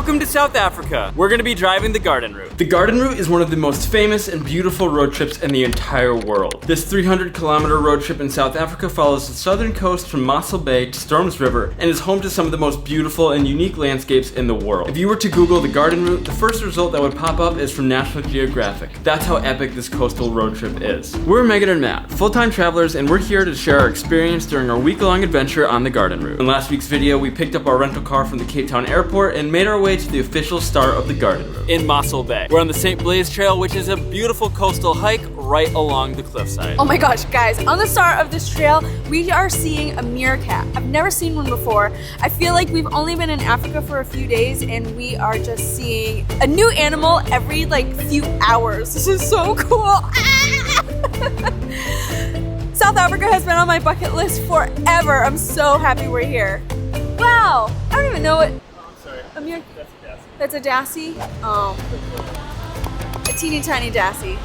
Welcome to South Africa. We're gonna be driving the Garden Route. The Garden Route is one of the most famous and beautiful road trips in the entire world. This 300-kilometer road trip in South Africa follows the southern coast from Mossel Bay to Stormsriver and is home to some of the most beautiful and unique landscapes in the world. If you were to Google the Garden Route, the first result that would pop up is from National Geographic. That's how epic this coastal road trip is. We're Megan and Matt, full-time travelers, and we're here to share our experience during our week-long adventure on the Garden Route. In last week's video, we picked up our rental car from the Cape Town airport and made our way to the official start of the Garden Route in Mossel Bay. We're on the St. Blaise Trail, which is a beautiful coastal hike right along the cliffside. Oh my gosh, guys, on the start of this trail, we are seeing a meerkat. I've never seen one before. I feel like we've only been in Africa for a few days and we are just seeing a new animal every like few hours. This is so cool. South Africa has been on my bucket list forever. I'm so happy we're here. Wow, I don't even know what. That's a dassy? Oh. A teeny tiny dassy.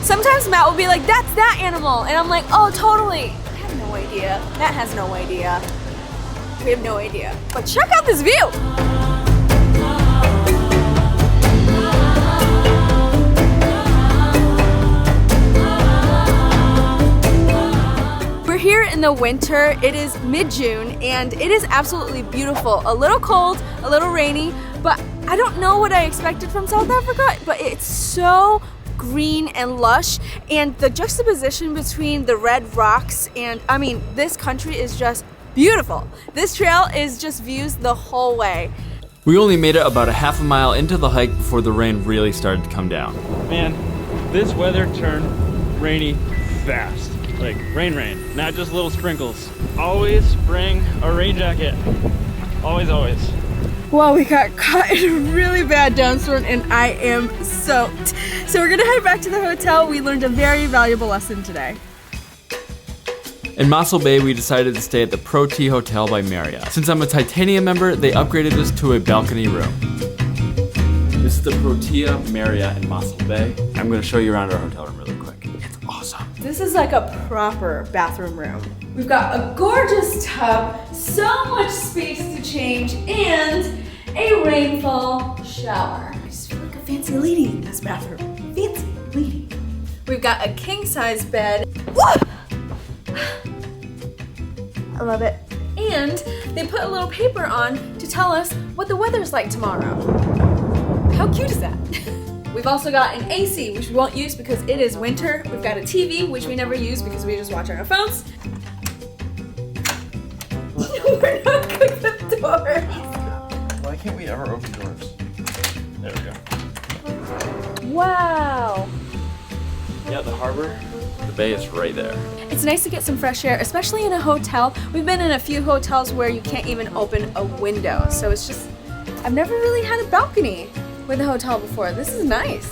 Sometimes Matt will be like, that's that animal. And I'm like, oh, totally. I have no idea. Matt has no idea. We have no idea. But check out this view. We're here in the winter. It is mid-June and it is absolutely beautiful. A little cold, a little rainy, but I don't know what I expected from South Africa, but it's so green and lush, and the juxtaposition between the red rocks and, I mean, this country is just beautiful. This trail is just views the whole way. We only made it about a half a mile into the hike before the rain really started to come down. Man, this weather turned rainy fast. Like rain, not just little sprinkles. Always bring a rain jacket. Always, always. Wow, we got caught in a really bad downstorm and I am soaked. So we're gonna head back to the hotel. We learned a very valuable lesson today. In Mossel Bay, we decided to stay at the Pro T Hotel by Marriott. Since I'm a Titanium member, they upgraded us to a balcony room. This is the Protea Marriott in Mossel Bay. I'm gonna show you around our hotel room really quick. It's awesome. This is like a proper bathroom room. We've got a gorgeous tub, so much space to change, and a rainfall shower. I just feel like a fancy lady in this bathroom. Fancy lady. We've got a king-size bed. I love it. And they put a little paper on to tell us what the weather's like tomorrow. How cute is that? We've also got an AC, which we won't use because it is winter. We've got a TV, which we never use because we just watch on our phones. We're not good with doors. Why can't we ever open doors? There we go. Wow. Yeah, the harbor, the bay is right there. It's nice to get some fresh air, especially in a hotel. We've been in a few hotels where you can't even open a window. So it's just, I've never really had a balcony with a hotel before. This is nice.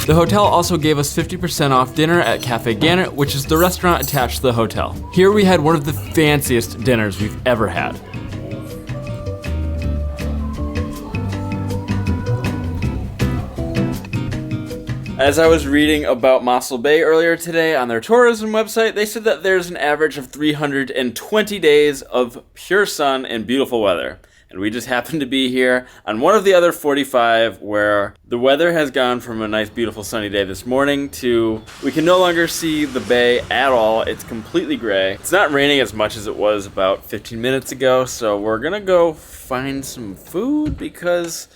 The hotel also gave us 50% off dinner at Cafe Gannett, which is the restaurant attached to the hotel. Here we had one of the fanciest dinners we've ever had. As I was reading about Mossel Bay earlier today on their tourism website, they said that there's an average of 320 days of pure sun and beautiful weather. And we just happened to be here on one of the other 45 where the weather has gone from a nice, beautiful sunny day this morning to we can no longer see the bay at all. It's completely gray. It's not raining as much as it was about 15 minutes ago, so we're gonna go find some food because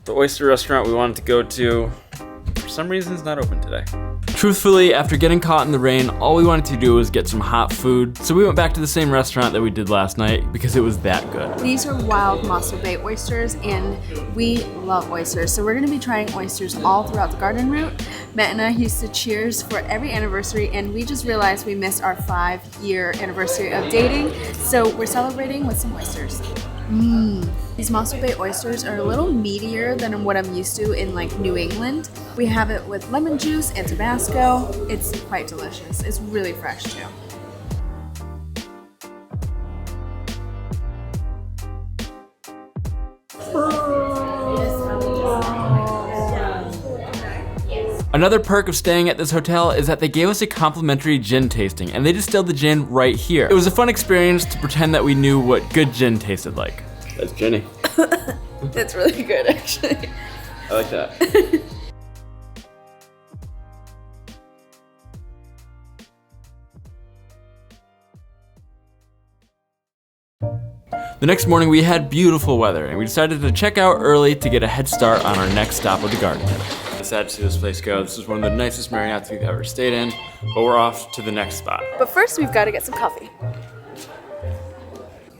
the oyster restaurant we wanted to go to for some reason is not open today. Truthfully, after getting caught in the rain, all we wanted to do was get some hot food, so we went back to the same restaurant that we did last night because it was that good. These are wild Mossel Bay oysters, and we love oysters, so we're gonna be trying oysters all throughout the Garden Route. Matt and I used to cheers for every anniversary, and we just realized we missed our 5-year anniversary of dating, so we're celebrating with some oysters. These Mossel Bay oysters are a little meatier than what I'm used to in like New England. We have it with lemon juice and Tabasco. It's quite delicious. It's really fresh too. Another perk of staying at this hotel is that they gave us a complimentary gin tasting, and they distilled the gin right here. It was a fun experience to pretend that we knew what good gin tasted like. That's Jenny. That's really good, actually. I like that. The next morning we had beautiful weather, and we decided to check out early to get a head start on our next stop of the garden route. Sad to see this place go. This is one of the nicest Marriotts we've ever stayed in, but we're off to the next spot. But first, we've got to get some coffee.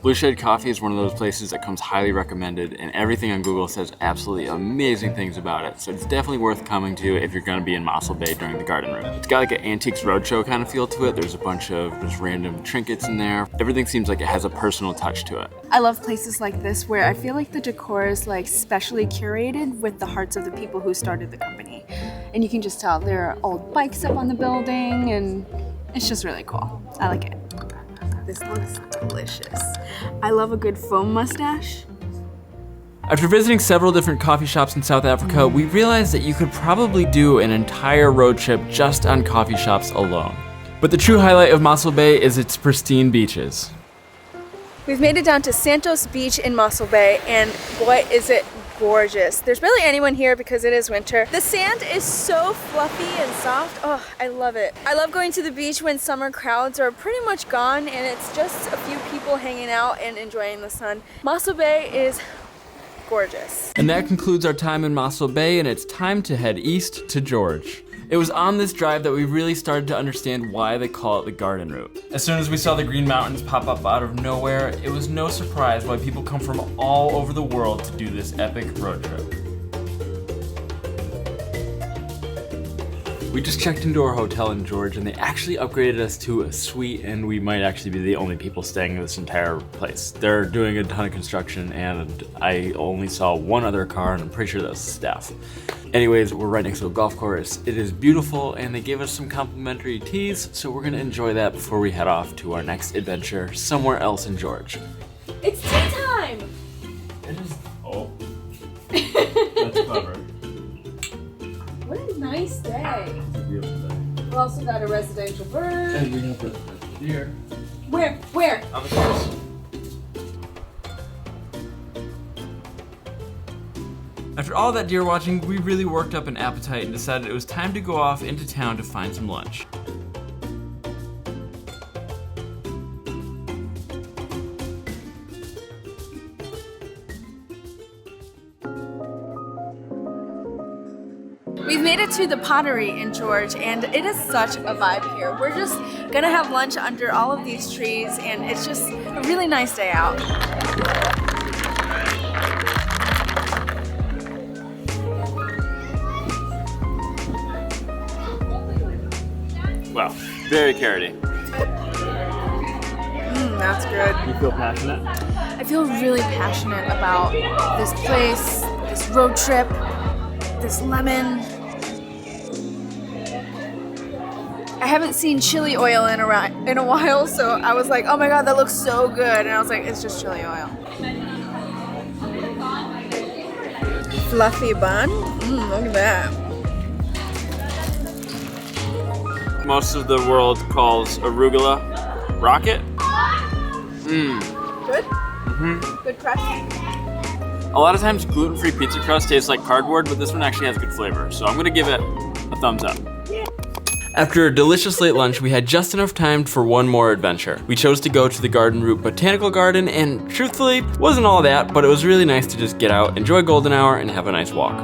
Blue Shade Coffee is one of those places that comes highly recommended, and everything on Google says absolutely amazing things about it. So it's definitely worth coming to if you're going to be in Mossel Bay during the garden route. It's got like an Antiques Roadshow kind of feel to it. There's a bunch of just random trinkets in there. Everything seems like it has a personal touch to it. I love places like this where I feel like the decor is like specially curated with the hearts of the people who started the company. And you can just tell there are old bikes up on the building, and it's just really cool. I like it. This looks delicious. I love a good foam mustache. After visiting several different coffee shops in South Africa, we realized that you could probably do an entire road trip just on coffee shops alone. But the true highlight of Mossel Bay is its pristine beaches. We've made it down to Santos Beach in Mossel Bay, and boy, is it gorgeous. There's barely anyone here because it is winter. The sand is so fluffy and soft. Oh, I love it. I love going to the beach when summer crowds are pretty much gone and it's just a few people hanging out and enjoying the sun. Mossel Bay is gorgeous. And that concludes our time in Mossel Bay, and it's time to head east to George. It was on this drive that we really started to understand why they call it the garden route. As soon as we saw the Green Mountains pop up out of nowhere, it was no surprise why people come from all over the world to do this epic road trip. We just checked into our hotel in George, and they actually upgraded us to a suite, and we might actually be the only people staying in this entire place. They're doing a ton of construction, and I only saw one other car, and I'm pretty sure that's staff. Anyways, we're right next to a golf course. It is beautiful, and they gave us some complimentary teas, so we're gonna enjoy that before we head off to our next adventure somewhere else in George. It's tea time! It is. Oh. That's clever. What a nice day. It's a beautiful day. We've also got a residential bird. And we have the deer. Where? On the course. After all that deer watching, we really worked up an appetite and decided it was time to go off into town to find some lunch. We've made it to the Pottery in George, and it is such a vibe here. We're just gonna have lunch under all of these trees, and it's just a really nice day out. Wow, very carroty. That's good. You feel passionate? I feel really passionate about this place, this road trip, this lemon. I haven't seen chili oil in a while, so I was like, oh my god, that looks so good. And I was like, it's just chili oil. Fluffy bun. Look at that. Most of the world calls arugula rocket. Good? Good crust? A lot of times gluten-free pizza crust tastes like cardboard, but this one actually has good flavor, so I'm gonna give it a thumbs up. After a delicious late lunch, we had just enough time for one more adventure. We chose to go to the Garden Route Botanical Garden, and truthfully, wasn't all that, but it was really nice to just get out, enjoy golden hour, and have a nice walk.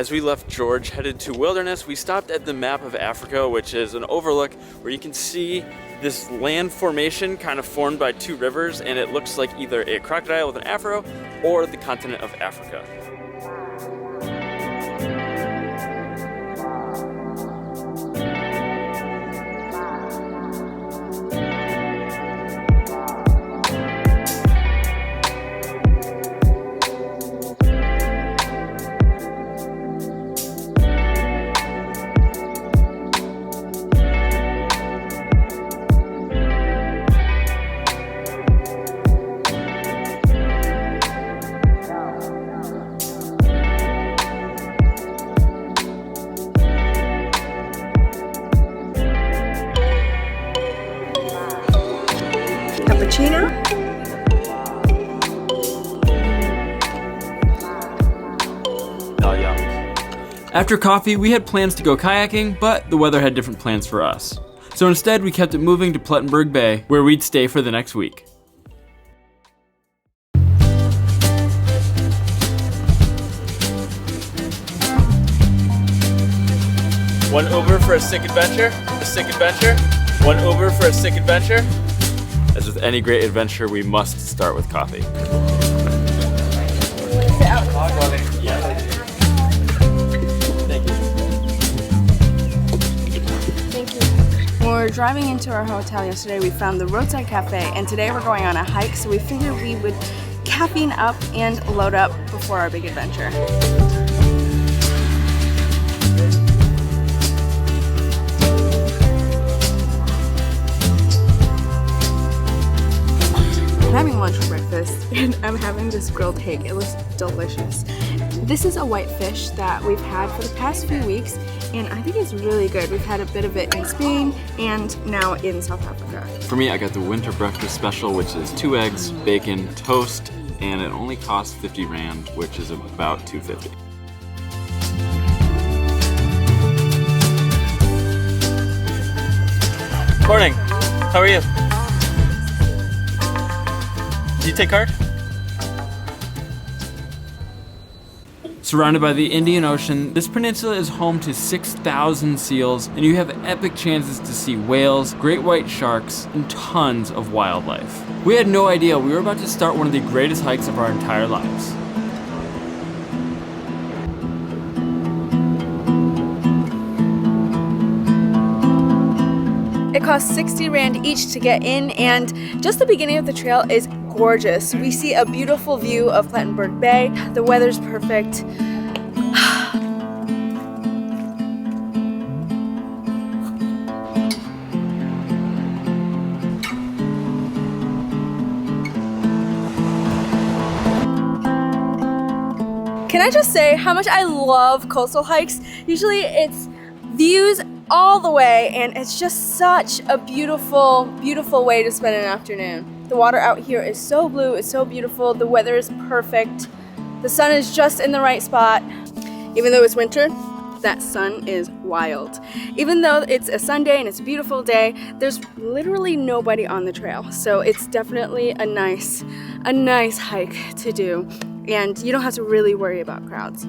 As we left George, headed to Wilderness, we stopped at the Map of Africa, which is an overlook where you can see this land formation kind of formed by two rivers, and it looks like either a crocodile with an afro or the continent of Africa. Cappuccino. Oh, yeah. After coffee, we had plans to go kayaking, but the weather had different plans for us. So instead, we kept it moving to Plettenberg Bay, where we'd stay for the next week. One Uber for a sick adventure, a sick adventure. One Uber for a sick adventure. As with any great adventure, we must start with coffee. Thank you. When we were driving into our hotel yesterday, we found the roadside cafe, and today we're going on a hike, so we figured we would caffeine up and load up before our big adventure. I'm having lunch for breakfast, and I'm having this grilled pig. It looks delicious. This is a white fish that we've had for the past few weeks, and I think it's really good. We've had a bit of it in Spain and now in South Africa. For me, I got the winter breakfast special, which is 2 eggs, bacon, toast, and it only costs 50 rand, which is about 250. Morning. How are you? Do you take card? Surrounded by the Indian Ocean, this peninsula is home to 6,000 seals, and you have epic chances to see whales, great white sharks, and tons of wildlife. We had no idea we were about to start one of the greatest hikes of our entire lives. It costs 60 rand each to get in, and just the beginning of the trail is gorgeous. We see a beautiful view of Plettenberg Bay. The weather's perfect. Can I just say how much I love coastal hikes? Usually it's views all the way, and it's just such a beautiful, beautiful way to spend an afternoon. The water out here is so blue, it's so beautiful, the weather is perfect, the sun is just in the right spot. Even though it's winter, that sun is wild. Even though it's a Sunday and it's a beautiful day, there's literally nobody on the trail. So it's definitely a nice hike to do, and you don't have to really worry about crowds.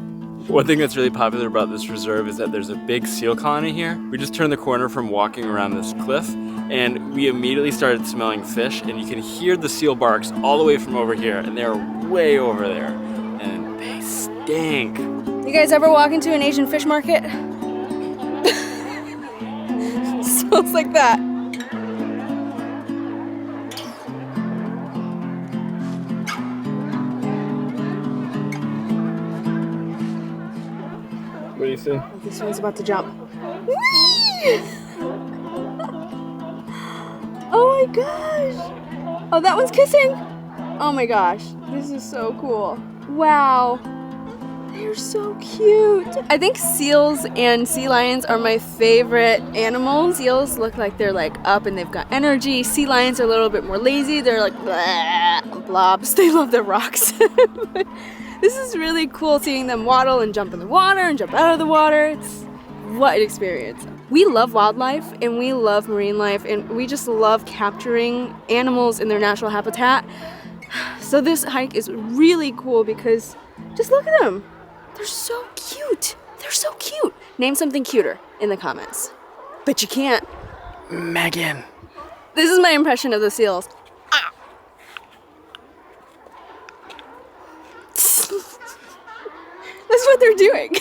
One thing that's really popular about this reserve is that there's a big seal colony here. We just turned the corner from walking around this cliff, and we immediately started smelling fish, and you can hear the seal barks all the way from over here, and they're way over there, and they stink. You guys ever walk into an Asian fish market? Smells like that. What do you see? This one's about to jump. Oh my gosh! Oh, that one's kissing! Oh my gosh, this is so cool. Wow, they're so cute. I think seals and sea lions are my favorite animals. Seals look like they're like up and they've got energy. Sea lions are a little bit more lazy. They're like blobs. They love the rocks. This is really cool seeing them waddle and jump in the water and jump out of the water. It's what an experience. We love wildlife and we love marine life, and we just love capturing animals in their natural habitat. So this hike is really cool because just look at them. They're so cute. They're so cute. Name something cuter in the comments. But you can't. Megan. This is my impression of the seals. Ah. That's what they're doing.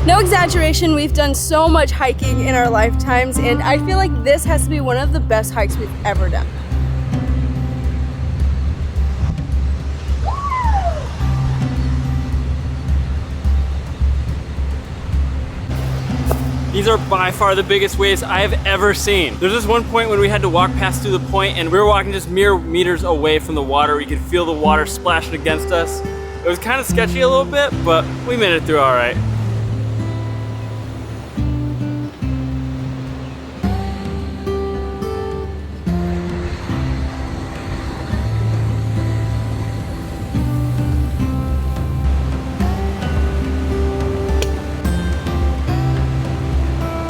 No exaggeration, we've done so much hiking in our lifetimes, and I feel like this has to be one of the best hikes we've ever done. These are by far the biggest waves I have ever seen. There's this one point when we had to walk past through the point and we were walking just mere meters away from the water. We could feel the water splashing against us. It was kind of sketchy a little bit, but we made it through all right.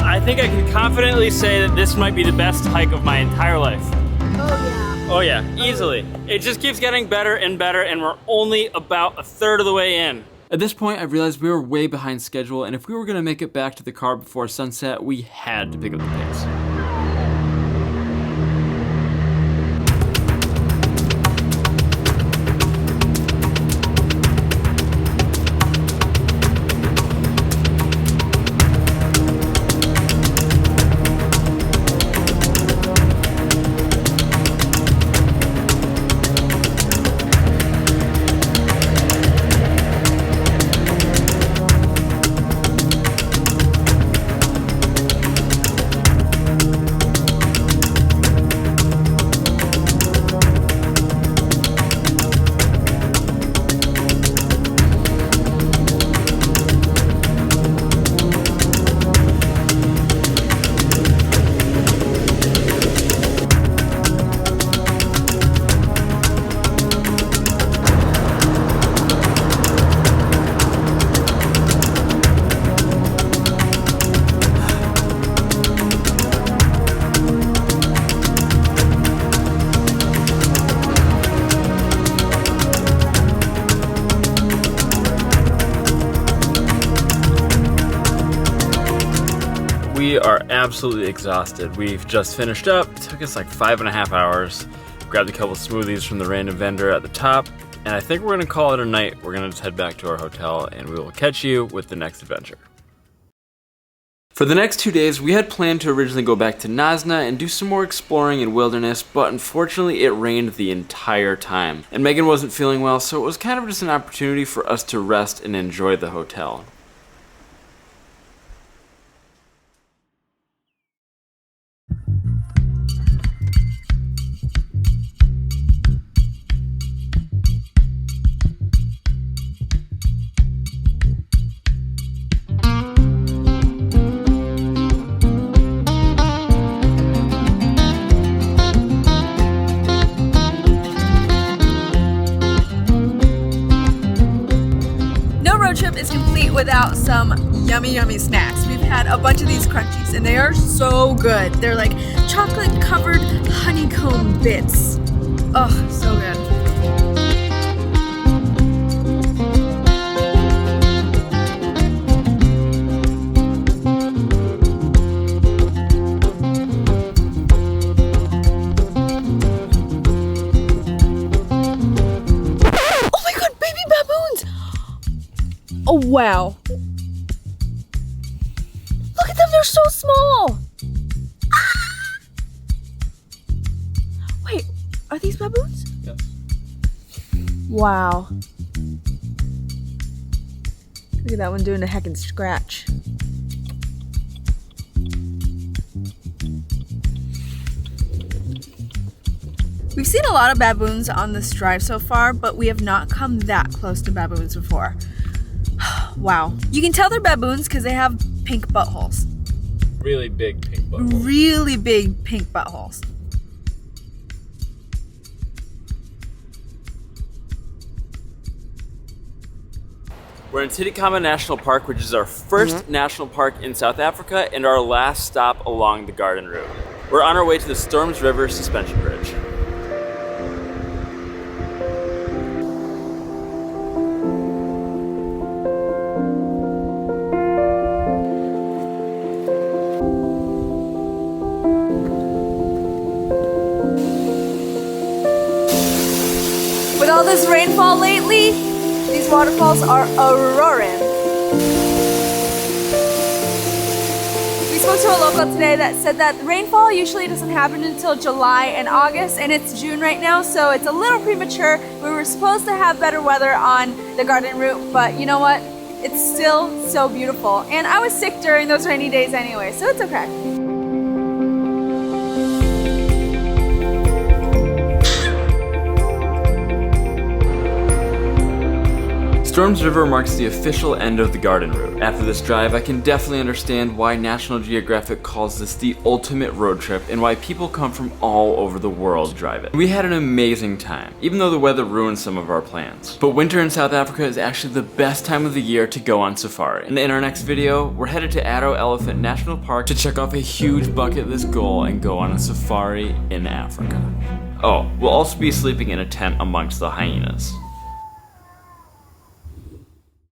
I think I can confidently say that this might be the best hike of my entire life. Oh yeah. Oh yeah, easily. It just keeps getting better and better, and we're only about a third of the way in. At this point, I realized we were way behind schedule, and if we were gonna make it back to the car before sunset, we had to pick up the pace. We are absolutely exhausted. We've just finished up. It took us like 5.5 hours. Grabbed a couple smoothies from the random vendor at the top, and I think we're gonna call it a night. We're gonna just head back to our hotel, and we will catch you with the next adventure. For the next 2 days, we had planned to originally go back to Nazna and do some more exploring in wilderness, but unfortunately it rained the entire time. And Megan wasn't feeling well, so it was kind of just an opportunity for us to rest and enjoy the hotel. Is complete without some yummy snacks. We've had a bunch of these crunchies and they are so good. They're like chocolate covered honeycomb bits. Oh, so good. Oh my god, baby baboons! Oh wow. Look at them, they're so small. Ah! Wait, are these baboons? Yes. Wow. Look at that one doing a heckin' scratch. We've seen a lot of baboons on this drive so far, but we have not come that close to baboons before. Wow. You can tell they're baboons because they have pink buttholes. Really big pink buttholes. Really big pink buttholes. We're in Titicaca National Park, which is our first national park in South Africa and our last stop along the garden route. We're on our way to the Stormsriver suspension bridge. With all this rainfall lately, these waterfalls are a-roaring. We spoke to a local today that said that rainfall usually doesn't happen until July and August, and it's June right now, so it's a little premature. We were supposed to have better weather on the garden route, but you know what? It's still so beautiful. And I was sick during those rainy days anyway, so it's okay. Stormsriver marks the official end of the garden route. After this drive, I can definitely understand why National Geographic calls this the ultimate road trip and why people come from all over the world to drive it. We had an amazing time, even though the weather ruined some of our plans. But winter in South Africa is actually the best time of the year to go on safari. And in our next video, we're headed to Addo Elephant National Park to check off a huge bucket list goal and go on a safari in Africa. Oh, we'll also be sleeping in a tent amongst the hyenas.